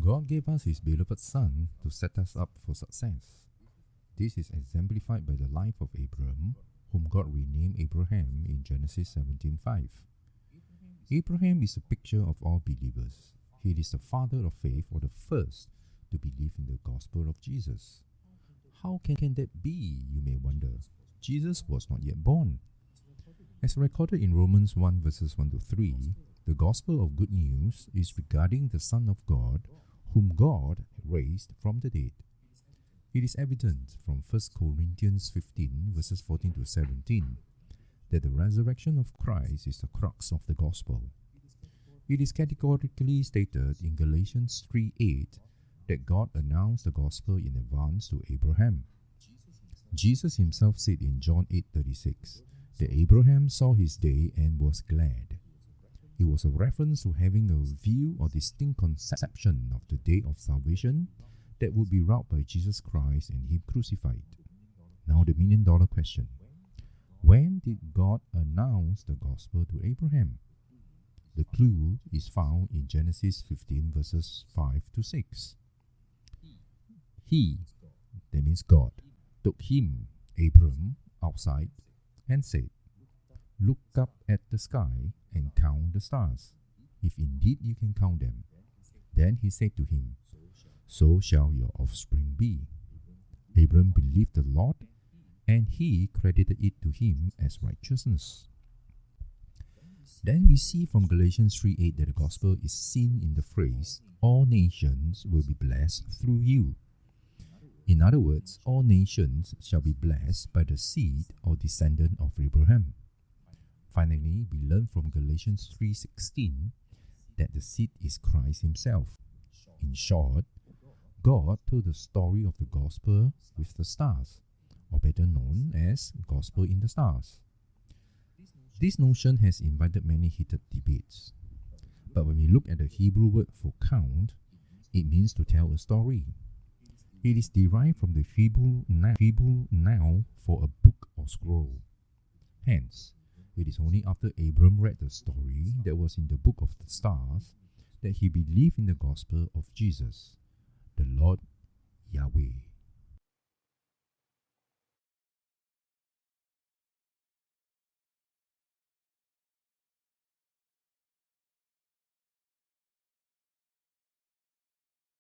God gave us His beloved Son to set us up for success. This is exemplified by the life of Abram, whom God renamed Abraham in Genesis 17:5. Abraham is a picture of all believers. He is the father of faith, or the first to believe in the gospel of Jesus. How can that be, you may wonder? Jesus was not yet born. As recorded in Romans 1 verses 1 to 3, the gospel of good news is regarding the Son of God, whom God raised from the dead. It is evident from 1 Corinthians 15 verses 14 to 17 that the resurrection of Christ is the crux of the gospel. It is categorically stated in Galatians 3:8 that God announced the gospel in advance to Abraham. Jesus himself said in John 8:36 that Abraham saw his day and was glad. It was a reference to having a view or distinct conception of the day of salvation that would be wrought by Jesus Christ and Him crucified. Now the million-dollar question. When did God announce the gospel to Abraham? The clue is found in Genesis 15 verses 5 to 6. He, that means God, took him, Abram, outside and said, "Look up at the sky and count the stars, if indeed you can count them." Then he said to him, "So shall your offspring be." Abram believed the Lord, and He credited it to him as righteousness. Then we see from Galatians 3:8 that the gospel is seen in the phrase, "All nations will be blessed through you." In other words, all nations shall be blessed by the seed or descendant of Abraham. Finally, we learn from Galatians 3:16 that the seed is Christ himself. In short, God told the story of the gospel with the stars, or better known as gospel in the stars. This notion has invited many heated debates. But when we look at the Hebrew word for count, it means to tell a story. It is derived from the Hebrew noun for a book or scroll. Hence, it is only after Abram read the story that was in the book of the stars that he believed in the gospel of Jesus, the Lord Yahweh.